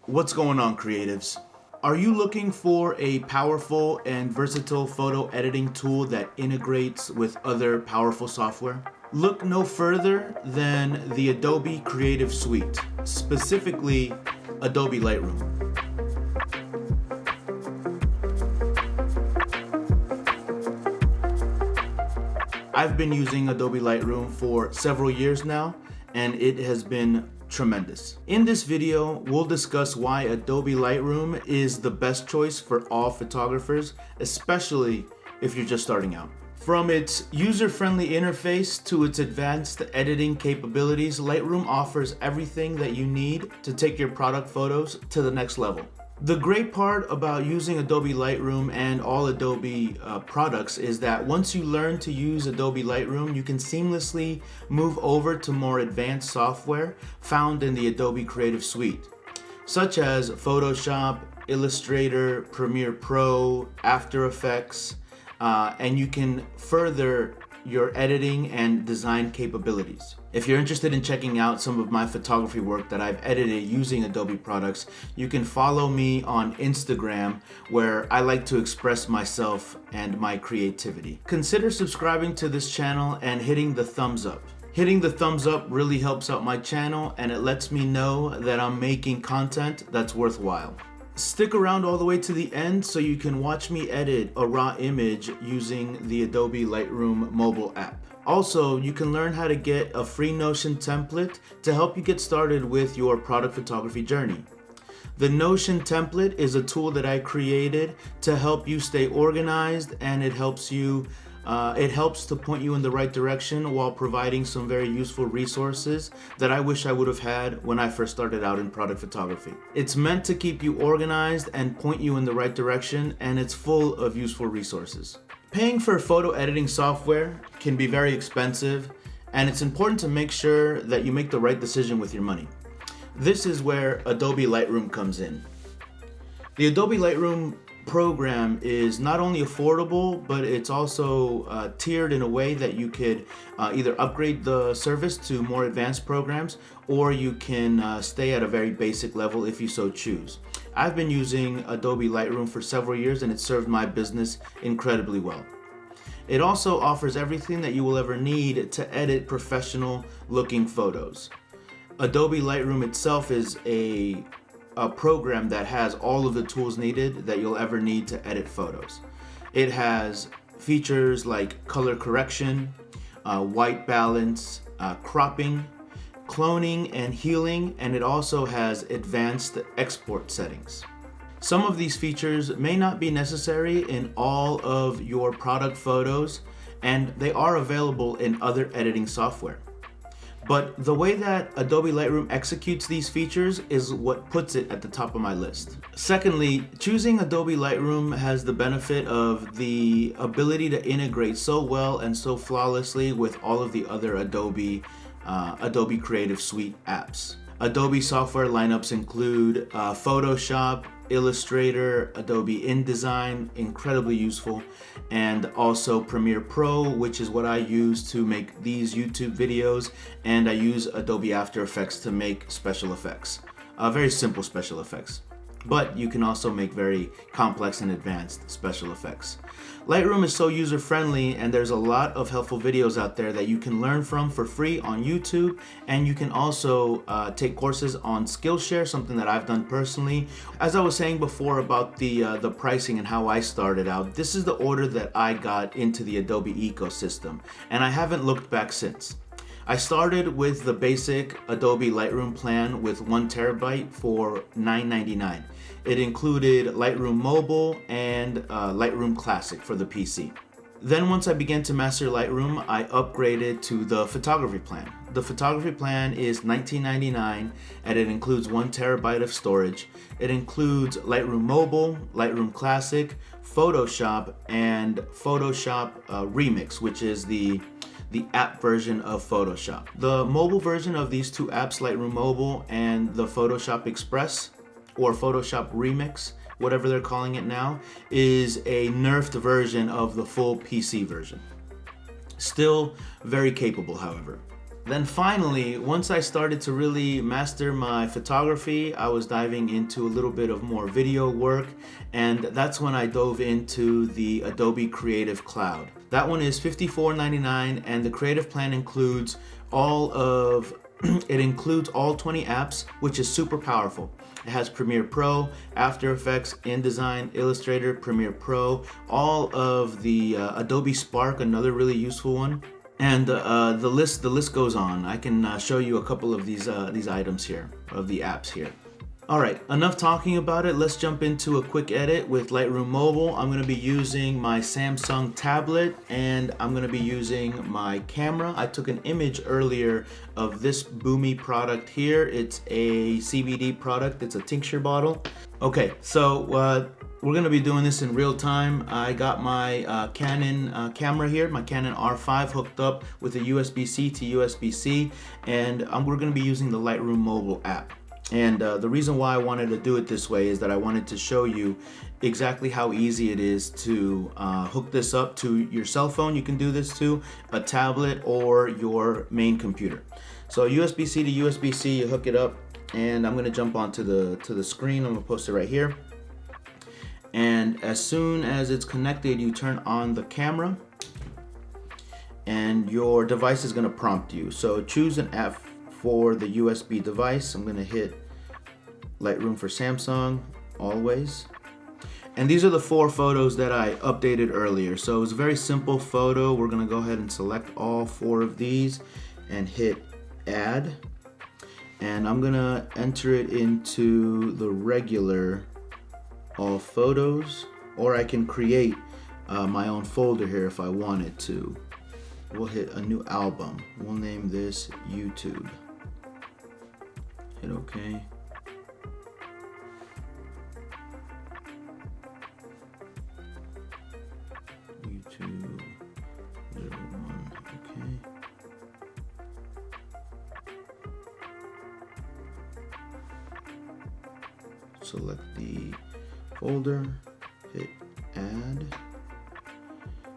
What's going on, creatives? Are you looking for a powerful and versatile photo editing tool that integrates with other powerful software? Look no further than the Adobe Creative Suite, specifically Adobe Lightroom. I've been using Adobe Lightroom for several years now, and it has been tremendous. In this video, we'll discuss why Adobe Lightroom is the best choice for all photographers, especially if you're just starting out. From its user-friendly interface to its advanced editing capabilities, Lightroom offers everything that you need to take your product photos to the next level. The great part about using Adobe Lightroom and all Adobe products is that once you learn to use Adobe Lightroom, you can seamlessly move over to more advanced software found in the Adobe Creative Suite, such as Photoshop, Illustrator, Premiere Pro, After Effects, and you can further your editing and design capabilities. If you're interested in checking out some of my photography work that I've edited using Adobe products, you can follow me on Instagram, where I like to express myself and my creativity. Consider subscribing to this channel and hitting the thumbs up. Hitting the thumbs up really helps out my channel, and it lets me know that I'm making content that's worthwhile. Stick around all the way to the end so you can watch me edit a raw image using the Adobe Lightroom mobile app. Also, you can learn how to get a free Notion template to help you get started with your product photography journey. The Notion template is a tool that I created to help you stay organized, and it helps to point you in the right direction while providing some very useful resources that I wish I would have had when I first started out in product photography. It's meant to keep you organized and point you in the right direction, and it's full of useful resources. Paying for photo editing software can be very expensive, and it's important to make sure that you make the right decision with your money. This is where Adobe Lightroom comes in. The Adobe Lightroom program is not only affordable, but it's also tiered in a way that you could either upgrade the service to more advanced programs, or you can stay at a very basic level if you so choose. I've been using Adobe Lightroom for several years, and it served my business incredibly well. It also offers everything that you will ever need to edit professional looking photos. Adobe Lightroom itself is a program that has all of the tools needed that you'll ever need to edit photos. It has features like color correction, white balance, cropping, cloning, and healing, and it also has advanced export settings. Some of these features may not be necessary in all of your product photos, and they are available in other editing software. But the way that Adobe Lightroom executes these features is what puts it at the top of my list. Secondly, choosing Adobe Lightroom has the benefit of the ability to integrate so well and so flawlessly with all of the other Adobe Creative Suite apps. Adobe software lineups include Photoshop, Illustrator, Adobe InDesign, incredibly useful, and also Premiere Pro, which is what I use to make these YouTube videos, and I use Adobe After Effects to make special effects. Very simple special effects, but you can also make very complex and advanced special effects. Lightroom is so user-friendly, and there's a lot of helpful videos out there that you can learn from for free on YouTube, and you can also take courses on Skillshare, something that I've done personally. As I was saying before about the pricing and how I started out, this is the order that I got into the Adobe ecosystem, and I haven't looked back since. I started with the basic Adobe Lightroom plan with 1 terabyte for $9.99. It included Lightroom Mobile and Lightroom Classic for the PC. Then once I began to master Lightroom, I upgraded to the photography plan. The photography plan is $19.99, and it includes 1 terabyte of storage. It includes Lightroom Mobile, Lightroom Classic, Photoshop, and Photoshop Remix, which is the app version of Photoshop. The mobile version of these two apps, Lightroom Mobile and the Photoshop Express or Photoshop Remix, whatever they're calling it now, is a nerfed version of the full PC version. Still very capable, however. Then finally, once I started to really master my photography, I was diving into a little bit of more video work, and that's when I dove into the Adobe Creative Cloud. That one is $54.99, and the creative plan includes all 20 apps, which is super powerful. It has Premiere Pro, After Effects, InDesign, Illustrator, Premiere Pro, all of the Adobe Spark, another really useful one. And the list goes on. I can show you a couple of these items here, of the apps here. All right, enough talking about it. Let's jump into a quick edit with Lightroom Mobile. I'm gonna be using my Samsung tablet, and I'm gonna be using my camera. I took an image earlier of this Boomy product here. It's a CBD product, it's a tincture bottle. Okay, so we're gonna be doing this in real time. I got my Canon camera here, my Canon R5 hooked up with a USB-C to USB-C, and we're gonna be using the Lightroom Mobile app. And the reason why I wanted to do it this way is that I wanted to show you exactly how easy it is to hook this up to your cell phone. You can do this to a tablet or your main computer. So USB-C to USB-C, you hook it up, and I'm gonna jump onto the screen. I'm gonna post it right here. And as soon as it's connected, you turn on the camera, and your device is gonna prompt you. So choose an app for the USB device. I'm gonna hit Lightroom for Samsung, always. And these are the 4 photos that I updated earlier. So it's a very simple photo. We're gonna go ahead and select all 4 of these and hit add. And I'm gonna enter it into the regular all photos, or I can create my own folder here if I wanted to. We'll hit a new album. We'll name this YouTube. Hit OK. YouTube 01. Okay. Select the folder, hit add.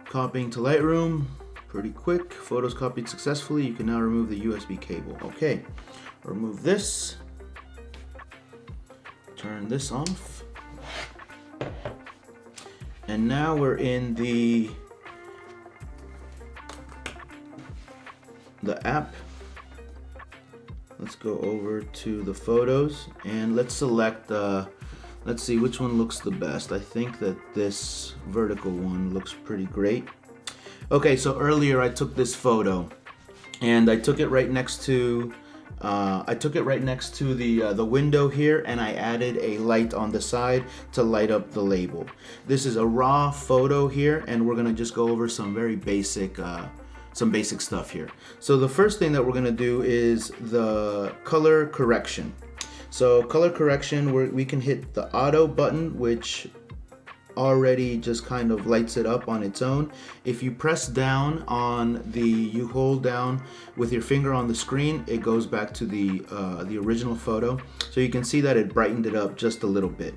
Copying to Lightroom, pretty quick. Photos copied successfully. You can now remove the USB cable. Okay, remove this. Turn this off. And now we're in the app. Let's go over to the photos and let's select, let's see which one looks the best. I think that this vertical one looks pretty great. Okay, so earlier I took this photo and I took it right next to the window here, and I added a light on the side to light up the label. This is a raw photo here, and we're gonna just go over some very basic stuff here. So the first thing that we're gonna do is the color correction. So color correction, we can hit the auto button, which already just kind of lights it up on its own. If you press down on you hold down with your finger on the screen, it goes back to the original photo. So you can see that it brightened it up just a little bit.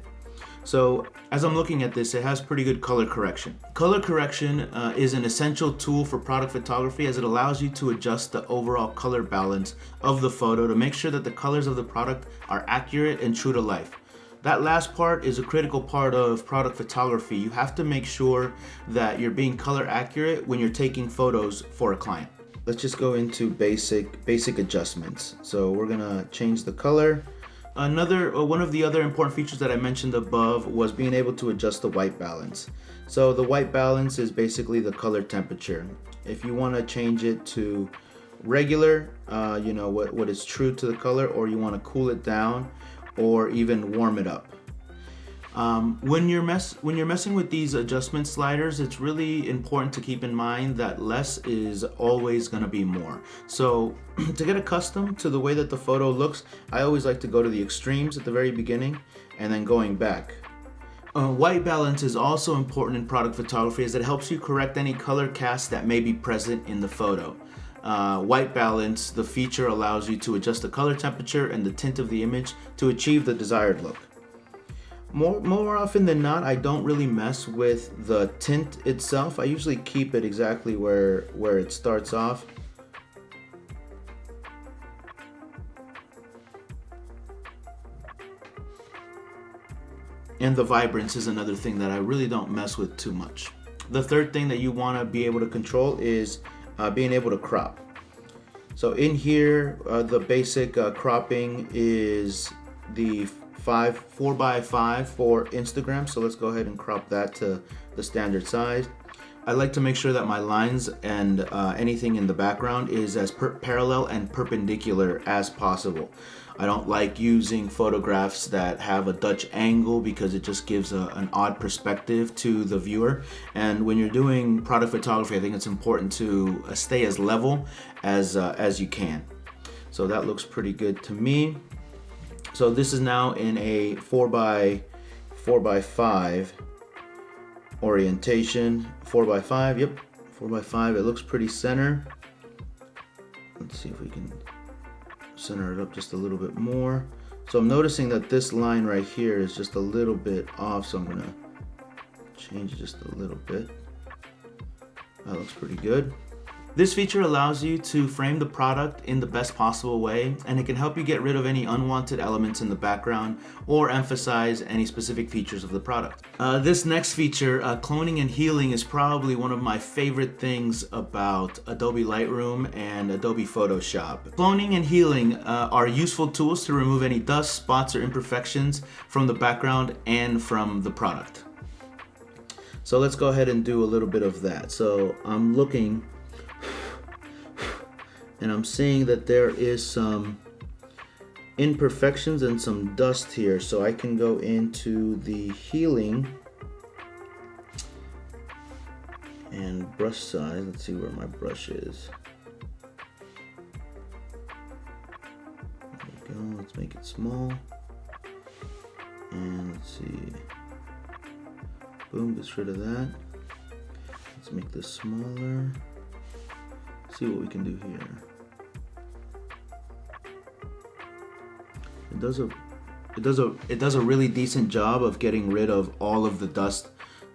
So as I'm looking at this, it has pretty good color correction. Color correction is an essential tool for product photography, as it allows you to adjust the overall color balance of the photo to make sure that the colors of the product are accurate and true to life. That last part is a critical part of product photography. You have to make sure that you're being color accurate when you're taking photos for a client. Let's just go into basic adjustments. So we're gonna change the color. One of the other important features that I mentioned above was being able to adjust the white balance. So the white balance is basically the color temperature. If you want to change it to regular, what is true to the color, or you want to cool it down or even warm it up. When you're messing with these adjustment sliders, it's really important to keep in mind that less is always going to be more. So to get accustomed to the way that the photo looks, I always like to go to the extremes at the very beginning and then going back. White balance is also important in product photography, as it helps you correct any color cast that may be present in the photo. White balance, the feature, allows you to adjust the color temperature and the tint of the image to achieve the desired look. More often than not, I don't really mess with the tint itself. I usually keep it exactly where it starts off. And the vibrance is another thing that I really don't mess with too much. The third thing that you want to be able to control is being able to crop. So in here, the basic cropping is the 4x5 for Instagram. So let's go ahead and crop that to the standard size. I like to make sure that my lines and anything in the background is as parallel and perpendicular as possible. I don't like using photographs that have a Dutch angle because it just gives an odd perspective to the viewer. And when you're doing product photography, I think it's important to stay as level as you can. So that looks pretty good to me. So this is now in a 4x5 orientation. 4x5, yep, 4x5. It looks pretty center. Let's see if we can center it up just a little bit more. So I'm noticing that this line right here is just a little bit off, so I'm gonna change it just a little bit. That looks pretty good. This feature allows you to frame the product in the best possible way, and it can help you get rid of any unwanted elements in the background or emphasize any specific features of the product. This next feature, cloning and healing, is probably one of my favorite things about Adobe Lightroom and Adobe Photoshop. Cloning and healing are useful tools to remove any dust, spots, or imperfections from the background and from the product. So let's go ahead and do a little bit of that. So I'm looking and I'm seeing that there is some imperfections and some dust here. So I can go into the healing and brush size. Let's see where my brush is. There we go. Let's make it small. And let's see. Boom, gets rid of that. Let's make this smaller. See what we can do here. It does a really decent job of getting rid of all of the dust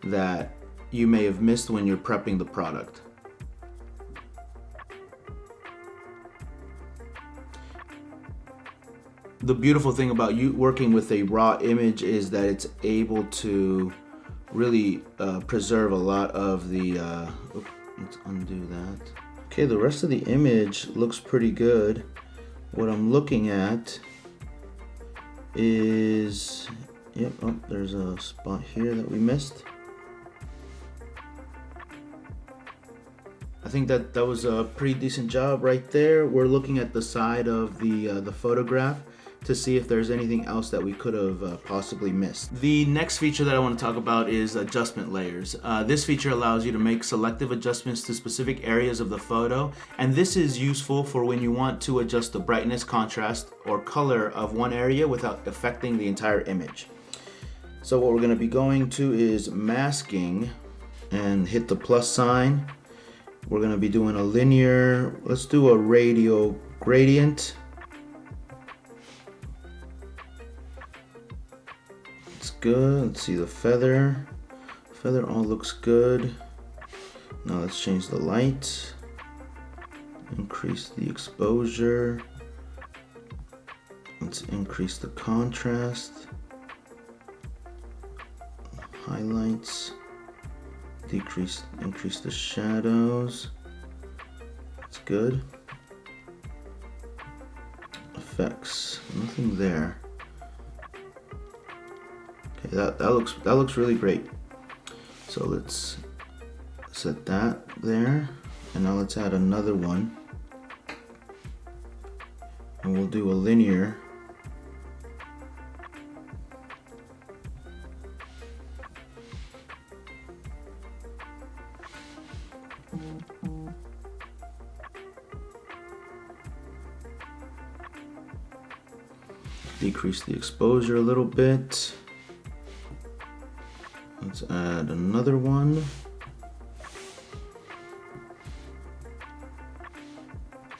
that you may have missed when you're prepping the product. The beautiful thing about you working with a raw image is that it's able to really preserve a lot of the let's undo that. Okay, the rest of the image looks pretty good. What I'm looking at is, yep, oh, there's a spot here that we missed. I think that was a pretty decent job right there. We're looking at the side of the photograph to see if there's anything else that we could have possibly missed. The next feature that I want to talk about is adjustment layers. This feature allows you to make selective adjustments to specific areas of the photo, and this is useful for when you want to adjust the brightness, contrast, or color of one area without affecting the entire image. So what we're going to be going to is masking and hit the plus sign. We're going to be doing a linear, let's do a radial gradient. Good. Let's see the feather. Feather all looks good. Now let's change the light. Increase the exposure. Let's increase the contrast. Highlights. Increase the shadows. That's good. Effects. Nothing there. Okay, that looks really great. So let's set that there, and now let's add another one, and we'll do a linear. Decrease the exposure a little bit. Let's add another one.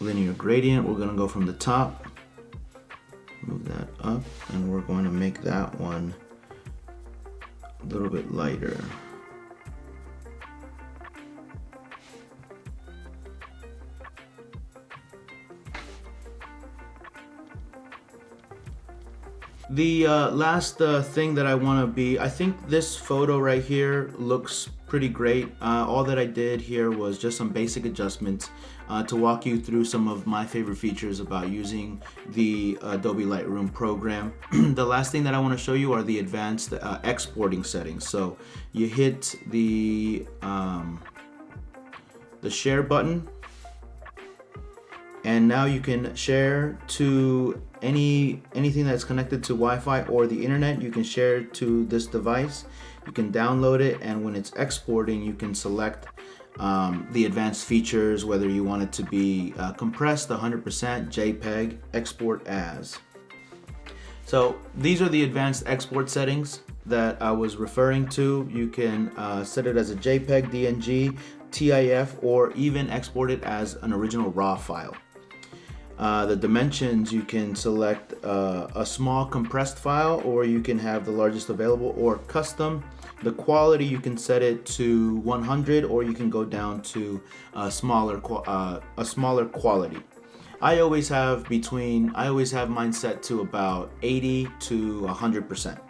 Linear gradient, we're going to go from the top, move that up, and we're going to make that one a little bit lighter. The last thing that I think this photo right here looks pretty great. All that I did here was just some basic adjustments to walk you through some of my favorite features about using the Adobe Lightroom program. The last thing that I want to show you are the advanced exporting settings. So you hit the share button, and now you can share to anything that's connected to Wi-Fi or the internet. You can share to this device. You can download it, and when it's exporting, you can select the advanced features, whether you want it to be compressed 100%, JPEG, export as. So these are the advanced export settings that I was referring to. You can set it as a JPEG, DNG, TIF, or even export it as an original RAW file. The dimensions, you can select a small compressed file, or you can have the largest available, or custom. The quality, you can set it to 100, or you can go down to a smaller quality. I always have mine set to about 80 to 100%.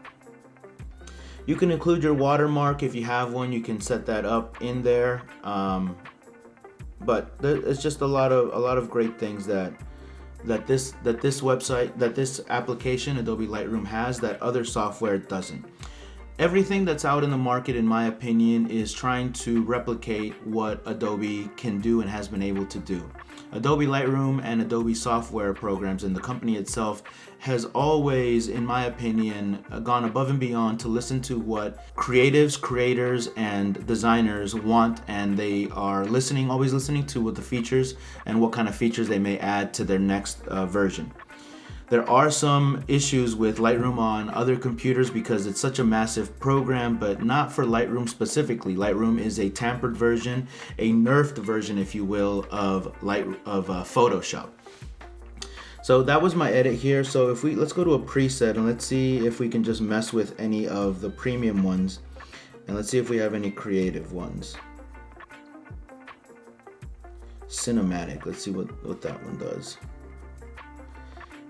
You can include your watermark if you have one. You can set that up in there. But it's just a lot of great things that this application, Adobe Lightroom, has that other software doesn't. Everything that's out in the market, in my opinion, is trying to replicate what Adobe can do and has been able to do. Adobe Lightroom and Adobe software programs and the company itself has always, in my opinion, gone above and beyond to listen to what creatives, creators, and designers want, and they are always listening to what the features and what kind of features they may add to their next version. There are some issues with Lightroom on other computers because it's such a massive program, but not for Lightroom specifically. Lightroom is a tampered version, a nerfed version, if you will, of Photoshop. So that was my edit here. So let's go to a preset and let's see if we can just mess with any of the premium ones, and let's see if we have any creative ones. Cinematic. Let's see what that one does.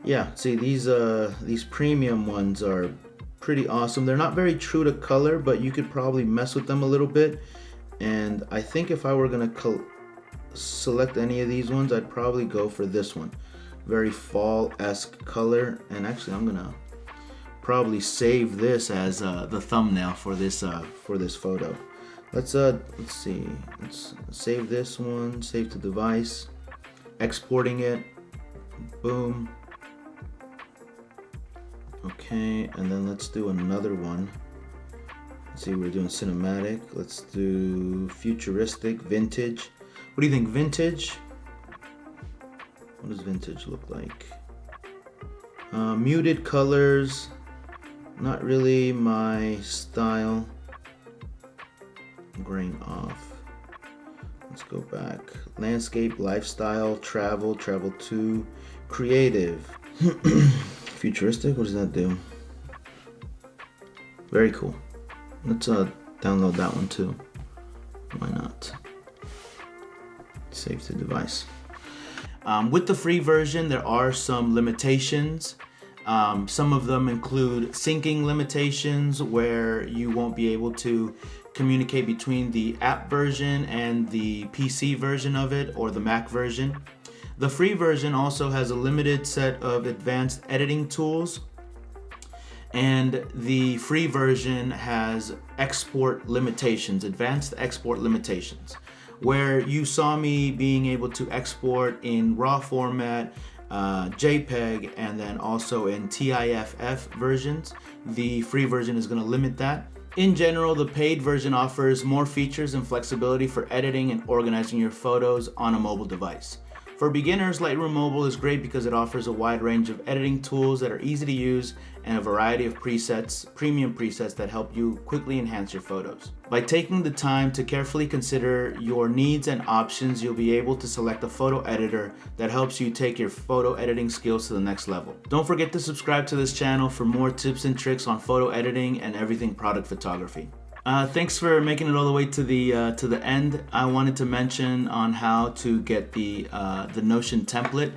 Yeah, see, these premium ones are pretty awesome. They're not very true to color, but you could probably mess with them a little bit. And I think if I were gonna select any of these ones, I'd probably go for this one. Very fall-esque color. And actually, I'm gonna probably save this as the thumbnail for this photo. Let's see. Let's save this one. Save to device. Exporting it. Boom. Okay, and then let's do another one. Let's see, we're doing cinematic. Let's do futuristic, vintage. What do you think, vintage? What does vintage look like? Muted colors, not really my style. Grain off. Let's go back. Landscape, lifestyle, travel to, creative. Futuristic, what does that do? Very cool. Let's download that one too. Why not? Save to device. With the free version, there are some limitations. Some of them include syncing limitations, where you won't be able to communicate between the app version and the PC version of it, or the Mac version. The free version also has a limited set of advanced editing tools, and the free version has export limitations, advanced export limitations, where you saw me being able to export in RAW format, JPEG, and then also in TIFF versions. The free version is going to limit that. In general, the paid version offers more features and flexibility for editing and organizing your photos on a mobile device. For beginners, Lightroom Mobile is great because it offers a wide range of editing tools that are easy to use and a variety of presets, premium presets that help you quickly enhance your photos. By taking the time to carefully consider your needs and options, you'll be able to select a photo editor that helps you take your photo editing skills to the next level. Don't forget to subscribe to this channel for more tips and tricks on photo editing and everything product photography. Thanks for making it all the way to the end. I wanted to mention on how to get the Notion template.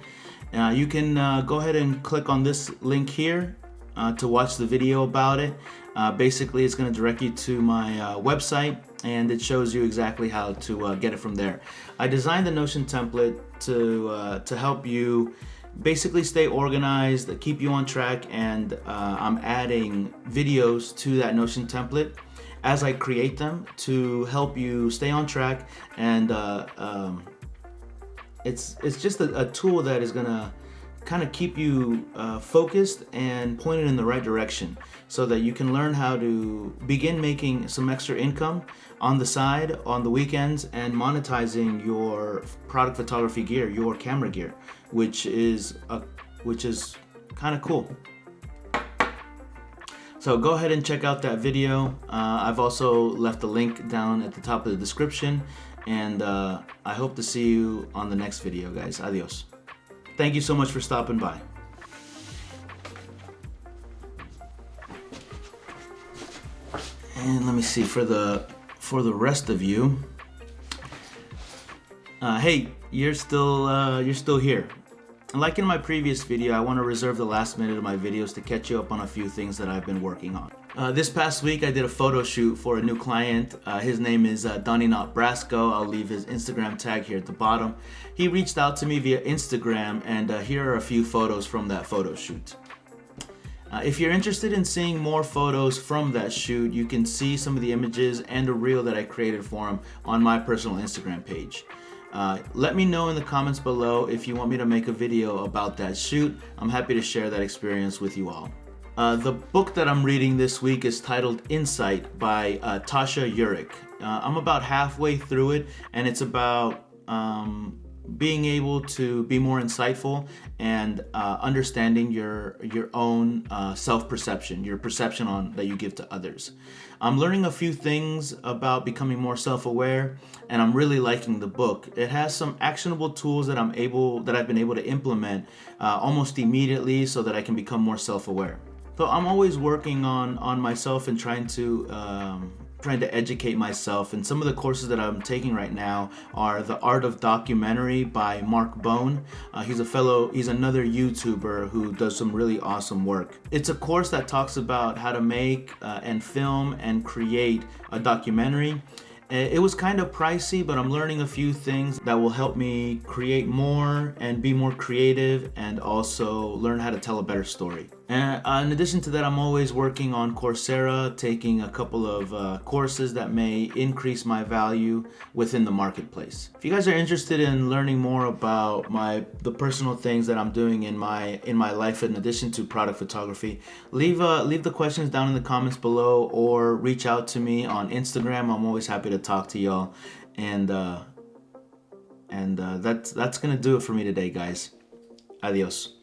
You can go ahead and click on this link here, to watch the video about it. Basically, it's going to direct you to my website, and it shows you exactly how to get it from there. I designed the Notion template to help you basically stay organized, keep you on track, and I'm adding videos to that Notion template as I create them to help you stay on track. And it's just a tool that is gonna kind of keep you focused and pointed in the right direction, so that you can learn how to begin making some extra income on the side on the weekends and monetizing your product photography gear, your camera gear, which is kind of cool. So go ahead and check out that video. I've also left a link down at the top of the description, and I hope to see you on the next video, guys. Adios. Thank you so much for stopping by. And let me see, for the rest of you, hey, you're still here. Like in my previous video, I want to reserve the last minute of my videos to catch you up on a few things that I've been working on. This past week, I did a photo shoot for a new client. His name is Donnie Not Brasco. I'll leave his Instagram tag here at the bottom. He reached out to me via Instagram, and here are a few photos from that photo shoot. If you're interested in seeing more photos from that shoot, you can see some of the images and a reel that I created for him on my personal Instagram page. Let me know in the comments below if you want me to make a video about that shoot. I'm happy to share that experience with you all. The book that I'm reading this week is titled Insight by Tasha Eurich. I'm about halfway through it, and it's about being able to be more insightful and understanding your own self-perception, your perception on that you give to others. I'm learning a few things about becoming more self-aware, and I'm really liking the book. It has some actionable tools that I've been able to implement almost immediately, so that I can become more self-aware. So I'm always working on myself and trying to educate myself, and some of the courses that I'm taking right now are The Art of Documentary by Mark Bone. He's another YouTuber who does some really awesome work. It's a course that talks about how to make and film and create a documentary. It was kind of pricey, but I'm learning a few things that will help me create more and be more creative, and also learn how to tell a better story. And in addition to that, I'm always working on Coursera, taking a couple of courses that may increase my value within the marketplace. If you guys are interested in learning more about the personal things that I'm doing in my life in addition to product photography, leave the questions down in the comments below, or reach out to me on Instagram. I'm always happy to talk to y'all. And that's gonna do it for me today, guys. Adios.